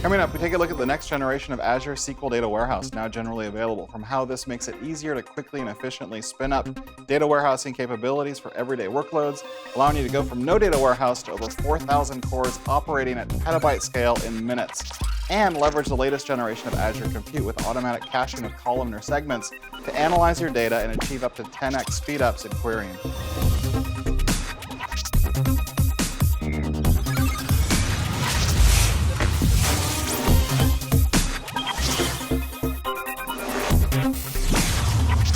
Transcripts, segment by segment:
Coming up, we take a look at the next generation of Azure SQL Data Warehouse, now generally available, from how this makes it easier to quickly and efficiently spin up data warehousing capabilities for everyday workloads, allowing you to go from no data warehouse to over 4,000 cores operating at petabyte scale in minutes, and leverage the latest generation of Azure Compute with automatic caching of columnar segments to analyze your data and achieve up to 10x speedups in querying.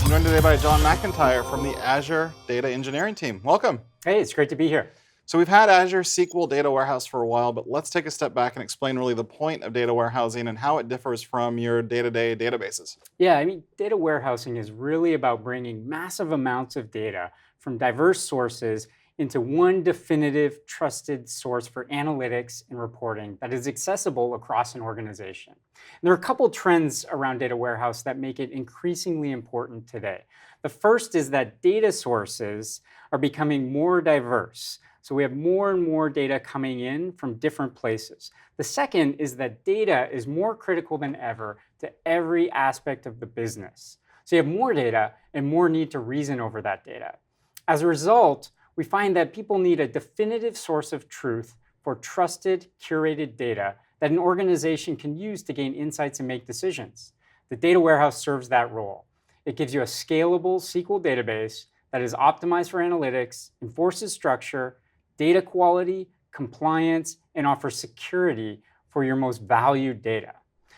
I'm joined today by John McIntyre from the Azure Data Engineering team. Welcome. Hey, it's great to be here. So we've had Azure SQL Data Warehouse for a while, but let's take a step back and explain really the point of data warehousing and how it differs from your day-to-day databases. Yeah, data warehousing is really about bringing massive amounts of data from diverse sources into one definitive, trusted source for analytics and reporting that is accessible across an organization. And there are a couple trends around data warehouse that make it increasingly important today. The first is that data sources are becoming more diverse. So we have more and more data coming in from different places. The second is that data is more critical than ever to every aspect of the business. So you have more data and more need to reason over that data. As a result, we find that people need a definitive source of truth for trusted, curated data that an organization can use to gain insights and make decisions. The data warehouse serves that role. It gives you a scalable SQL database that is optimized for analytics, enforces structure, data quality, compliance, and offers security for your most valued data.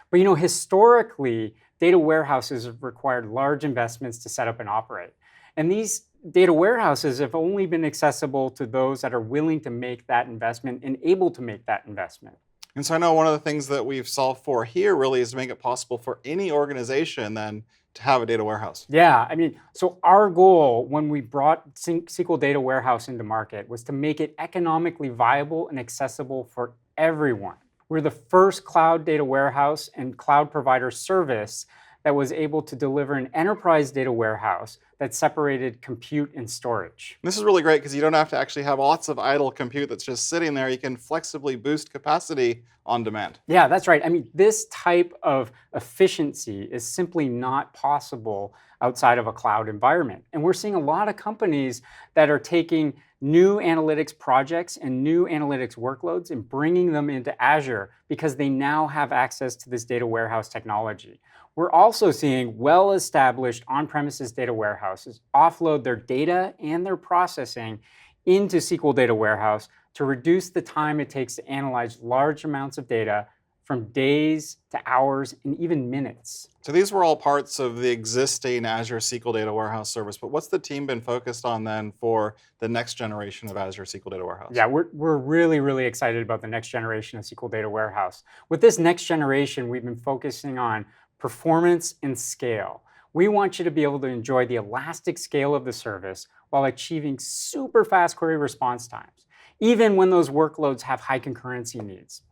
But historically, data warehouses have required large investments to set up and operate. And these data warehouses have only been accessible to those that are willing to make that investment and able to make that investment. And so I know one of the things that we've solved for here really is to make it possible for any organization then to have a data warehouse. Yeah, so our goal when we brought SQL Data Warehouse into market was to make it economically viable and accessible for everyone. We're the first cloud data warehouse and cloud provider service that was able to deliver an enterprise data warehouse that separated compute and storage. This is really great because you don't have to actually have lots of idle compute that's just sitting there. You can flexibly boost capacity on demand. Yeah, that's right. This type of efficiency is simply not possible outside of a cloud environment. And we're seeing a lot of companies that are taking new analytics projects and new analytics workloads and bringing them into Azure because they now have access to this data warehouse technology. We're also seeing well-established on-premises data warehouses offload their data and their processing into SQL Data Warehouse to reduce the time it takes to analyze large amounts of data from days to hours and even minutes. So these were all parts of the existing Azure SQL Data Warehouse service, but what's the team been focused on then for the next generation of Azure SQL Data Warehouse? Yeah, we're really excited about the next generation of SQL Data Warehouse. With this next generation, we've been focusing on performance and scale. We want you to be able to enjoy the elastic scale of the service while achieving super fast query response times, even when those workloads have high concurrency needs.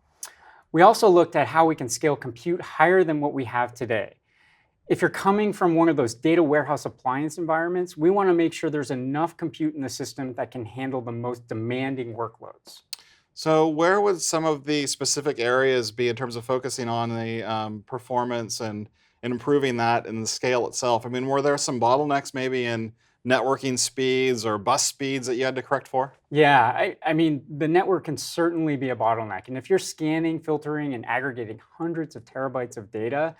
We also looked at how we can scale compute higher than what we have today. If you're coming from one of those data warehouse appliance environments, we want to make sure there's enough compute in the system that can handle the most demanding workloads. So where would some of the specific areas be in terms of focusing on the performance and improving that and the scale itself? Were there some bottlenecks maybe in networking speeds or bus speeds that you had to correct for? Yeah, the network can certainly be a bottleneck. And if you're scanning, filtering, and aggregating hundreds of terabytes of data,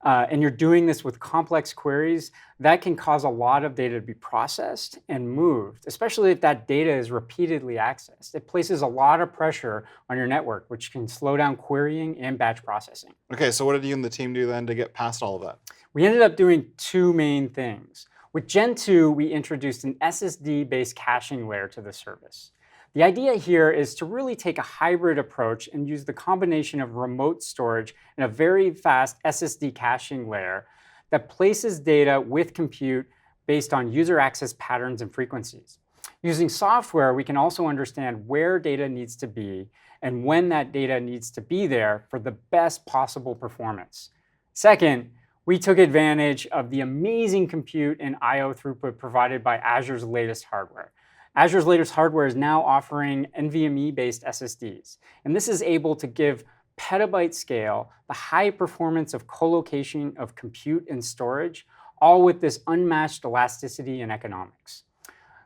and you're doing this with complex queries, that can cause a lot of data to be processed and moved, especially if that data is repeatedly accessed. It places a lot of pressure on your network, which can slow down querying and batch processing. Okay, so what did you and the team do then to get past all of that? We ended up doing two main things. With Gen 2, we introduced an Ssd Based Caching layer to the service. The idea here is to really take a hybrid approach and use the combination of remote storage and a very fast SSD caching layer that places data with compute based on user access patterns and frequencies. Using software, we can also understand where data needs to be and when that data needs to be there for the best possible performance. Second, we took advantage of the amazing compute and I/O throughput provided by Azure's latest hardware. Azure's latest hardware is now offering NVMe-based SSDs, and this is able to give petabyte scale, the high performance of co-location of compute and storage, all with this unmatched elasticity and economics.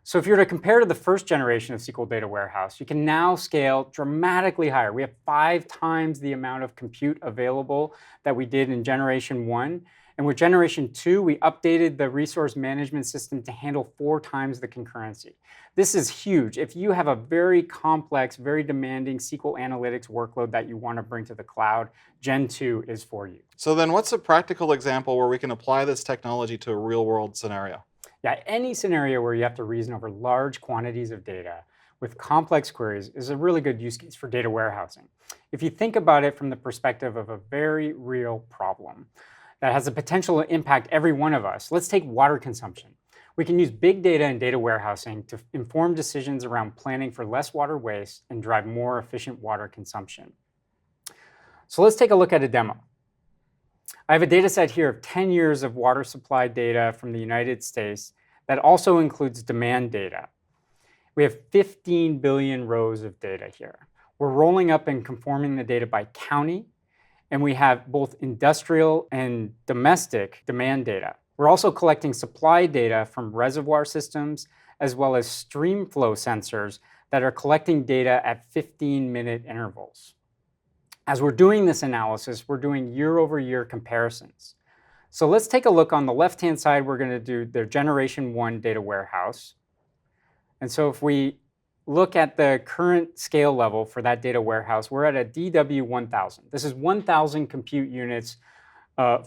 So if you were to compare to the first generation of SQL Data Warehouse, you can now scale dramatically higher. We have 5 times the amount of compute available that we did in generation 1. And with generation 2, we updated the resource management system to handle 4 times the concurrency. This is huge. If you have a very complex, very demanding SQL analytics workload that you want to bring to the cloud, Gen 2 is for you. So then what's a practical example where we can apply this technology to a real-world scenario? Yeah, any scenario where you have to reason over large quantities of data with complex queries is a really good use case for data warehousing. If you think about it from the perspective of a very real problem that has the potential to impact every one of us, let's take water consumption. We can use big data and data warehousing to inform decisions around planning for less water waste and drive more efficient water consumption. So let's take a look at a demo. I have a data set here of 10 years of water supply data from the United States that also includes demand data. We have 15 billion rows of data here. We're rolling up and conforming the data by county, and we have both industrial and domestic demand data. We're also collecting supply data from reservoir systems, as well as stream flow sensors that are collecting data at 15-minute intervals. As we're doing this analysis, we're doing year-over-year comparisons. So let's take a look on the left-hand side. We're going to do the generation 1 data warehouse. And so if we look at the current scale level for that data warehouse, we're at a DW1000. This is 1,000 compute units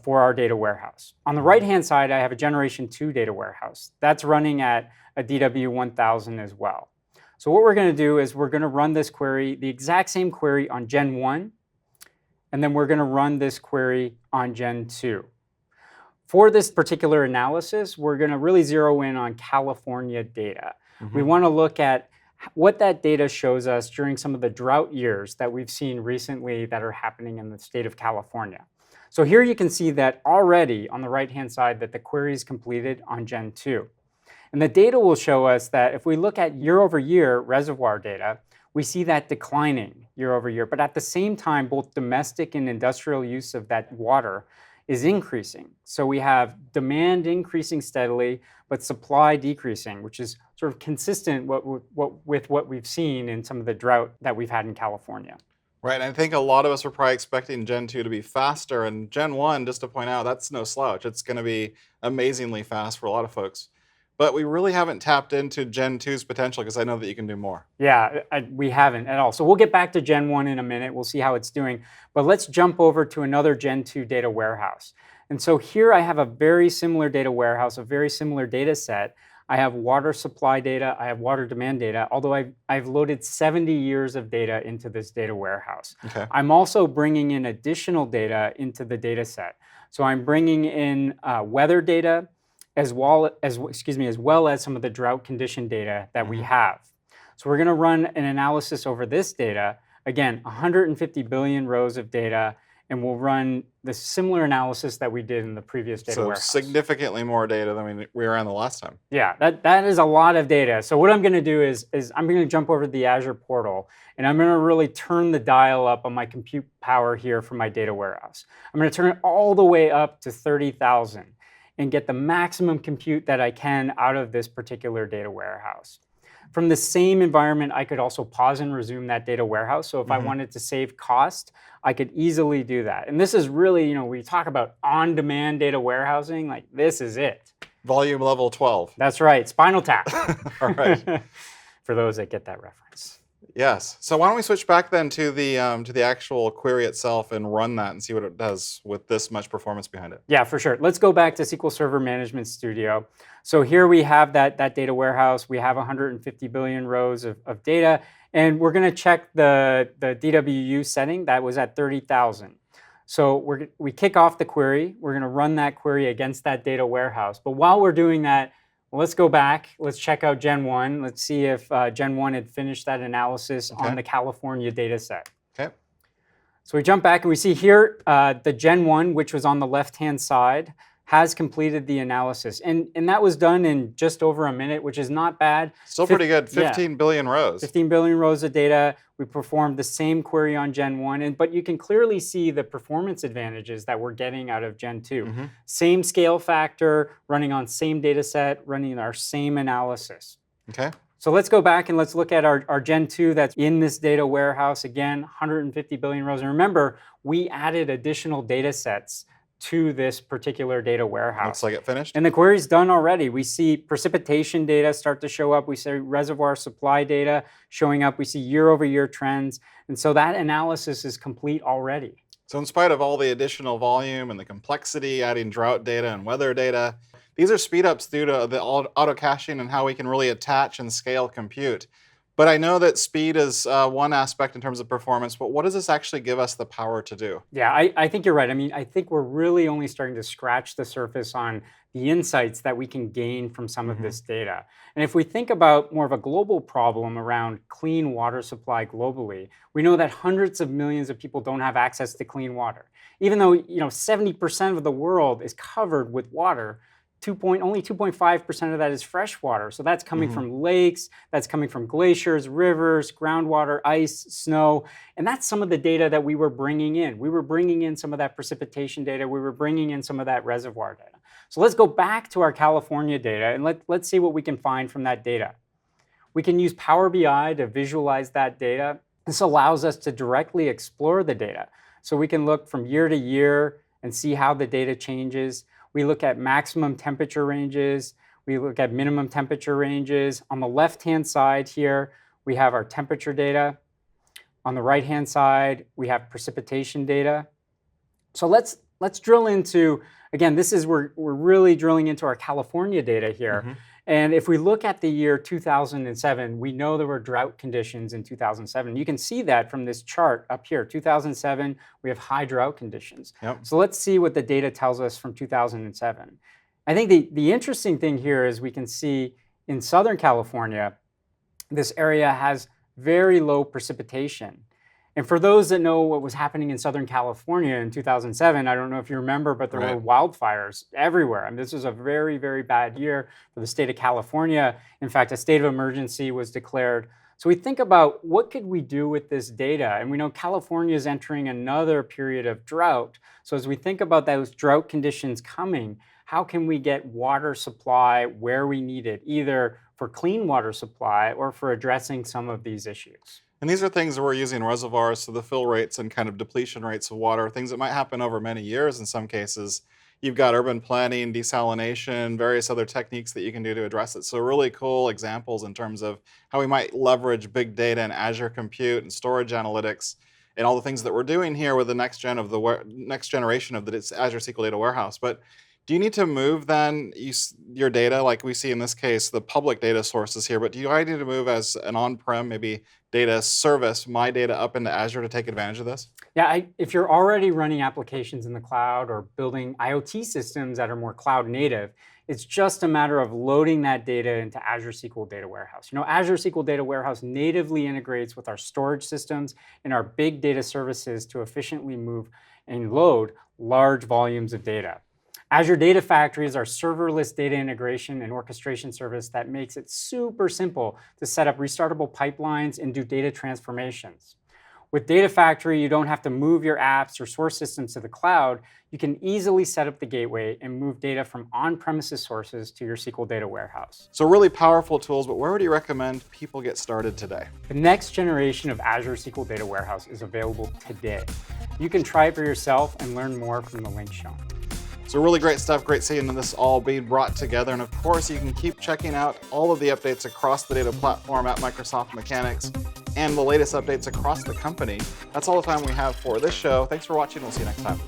for our data warehouse. On the right-hand side, I have a generation 2 data warehouse. That's running at a DW1000 as well. So what we're going to do is we're going to run this query, the exact same query on Gen 1, and then we're going to run this query on Gen 2. For this particular analysis, we're going to really zero in on California data. We want to look at what that data shows us during some of the drought years that we've seen recently that are happening in the state of California. So here you can see that already on the right-hand side that the query is completed on Gen 2. And the data will show us that if we look at year-over-year reservoir data, we see that declining year over year. But at the same time, both domestic and industrial use of that water is increasing. So we have demand increasing steadily, but supply decreasing, which is sort of consistent with what we've seen in some of the drought that we've had in California. Right, and I think a lot of us were probably expecting Gen 2 to be faster, and Gen 1, just to point out, that's no slouch. It's going to be amazingly fast for a lot of folks. But we really haven't tapped into Gen 2's potential, because I know that you can do more. Yeah, we haven't at all. So we'll get back to Gen 1 in a minute. We'll see how it's doing. But let's jump over to another Gen 2 data warehouse. And so here I have a very similar data warehouse, a very similar data set. I have water supply data, I have water demand data, although I've loaded 70 years of data into this data warehouse. Okay. I'm also bringing in additional data into the data set. So I'm bringing in weather data, as well as some of the drought condition data that we have. So we're going to run an analysis over this data. Again, 150 billion rows of data, and we'll run the similar analysis that we did in the previous data warehouse. So significantly more data than we ran the last time. Yeah, that is a lot of data. So what I'm going to do is I'm going to jump over to the Azure portal, and I'm going to really turn the dial up on my compute power here for my data warehouse. I'm going to turn it all the way up to 30,000 and get the maximum compute that I can out of this particular data warehouse. From the same environment, I could also pause and resume that data warehouse. So if I wanted to save cost, I could easily do that. And this is really, we talk about on-demand data warehousing, like this is it. Volume level 12. That's right, Spinal Tap. All right. For those that get that reference. Yes. So why don't we switch back then to the actual query itself and run that and see what it does with this much performance behind it. Yeah, for sure. Let's go back to SQL Server Management Studio. So here we have that data warehouse. We have 150 billion rows of data, and we're going to check the DWU setting that was at 30,000. So we kick off the query. We're going to run that query against that data warehouse. But while we're doing that, let's go back. Let's check out Gen 1. Let's see if Gen 1 had finished that analysis on the California data set. Okay. So we jump back and we see here the Gen 1, which was on the left-hand side, has completed the analysis. And that was done in just over a minute, which is not bad. Still pretty good, 15 billion rows. 15 billion rows of data. We performed the same query on Gen 1, but you can clearly see the performance advantages that we're getting out of Gen 2. Same scale factor, running on same data set, running our same analysis. Okay. So let's go back and let's look at our Gen 2 that's in this data warehouse. Again, 150 billion rows. And remember, we added additional data sets to this particular data warehouse. Looks like it finished. And the query's done already. We see precipitation data start to show up. We see reservoir supply data showing up. We see year-over-year trends. And so that analysis is complete already. So in spite of all the additional volume and the complexity, adding drought data and weather data, these are speedups due to the auto-caching and how we can really attach and scale compute. But I know that speed is one aspect in terms of performance, but what does this actually give us the power to do? Yeah, I think you're right. I mean, I think we're really only starting to scratch the surface on the insights that we can gain from some of this data. And if we think about more of a global problem around clean water supply globally, we know that hundreds of millions of people don't have access to clean water. Even though 70% of the world is covered with water, only 2.5% of that is fresh water. So that's coming from lakes, that's coming from glaciers, rivers, groundwater, ice, snow. And that's some of the data that we were bringing in. We were bringing in some of that precipitation data. We were bringing in some of that reservoir data. So let's go back to our California data and let's see what we can find from that data. We can use Power BI to visualize that data. This allows us to directly explore the data. So we can look from year to year and see how the data changes. We look at maximum temperature ranges. We look at minimum temperature ranges. On the left-hand side here, we have our temperature data. On the right-hand side, we have precipitation data. So let's drill into, again, we're really drilling into our California data here. And if we look at the year 2007, we know there were drought conditions in 2007. You can see that from this chart up here. 2007, we have high drought conditions. So let's see what the data tells us from 2007. I think the interesting thing here is we can see in Southern California, this area has very low precipitation. And for those that know what was happening in Southern California in 2007, I don't know if you remember, but there were wildfires everywhere. I mean, this was a very, very bad year for the state of California. In fact, a state of emergency was declared. So we think about what could we do with this data? And we know California is entering another period of drought. So as we think about those drought conditions coming, how can we get water supply where we need it, either for clean water supply or for addressing some of these issues? And these are things that we're using reservoirs, so the fill rates and kind of depletion rates of water, things that might happen over many years in some cases. You've got urban planning, desalination, various other techniques that you can do to address it. So really cool examples in terms of how we might leverage big data and Azure Compute and storage analytics and all the things that we're doing here with the next generation of the Azure SQL Data Warehouse. But do you need to move then your data, like we see in this case, the public data sources here, but do you need to move as an on-prem, maybe data service, my data up into Azure to take advantage of this? Yeah, if you're already running applications in the cloud or building IoT systems that are more cloud native, it's just a matter of loading that data into Azure SQL Data Warehouse. Azure SQL Data Warehouse natively integrates with our storage systems and our big data services to efficiently move and load large volumes of data. Azure Data Factory is our serverless data integration and orchestration service that makes it super simple to set up restartable pipelines and do data transformations. With Data Factory, you don't have to move your apps or source systems to the cloud. You can easily set up the gateway and move data from on-premises sources to your SQL Data Warehouse. So really powerful tools, but where would you recommend people get started today? The next generation of Azure SQL Data Warehouse is available today. You can try it for yourself and learn more from the link shown. So really great stuff, great seeing this all being brought together. And of course, you can keep checking out all of the updates across the data platform at Microsoft Mechanics and the latest updates across the company. That's all the time we have for this show. Thanks for watching. We'll see you next time.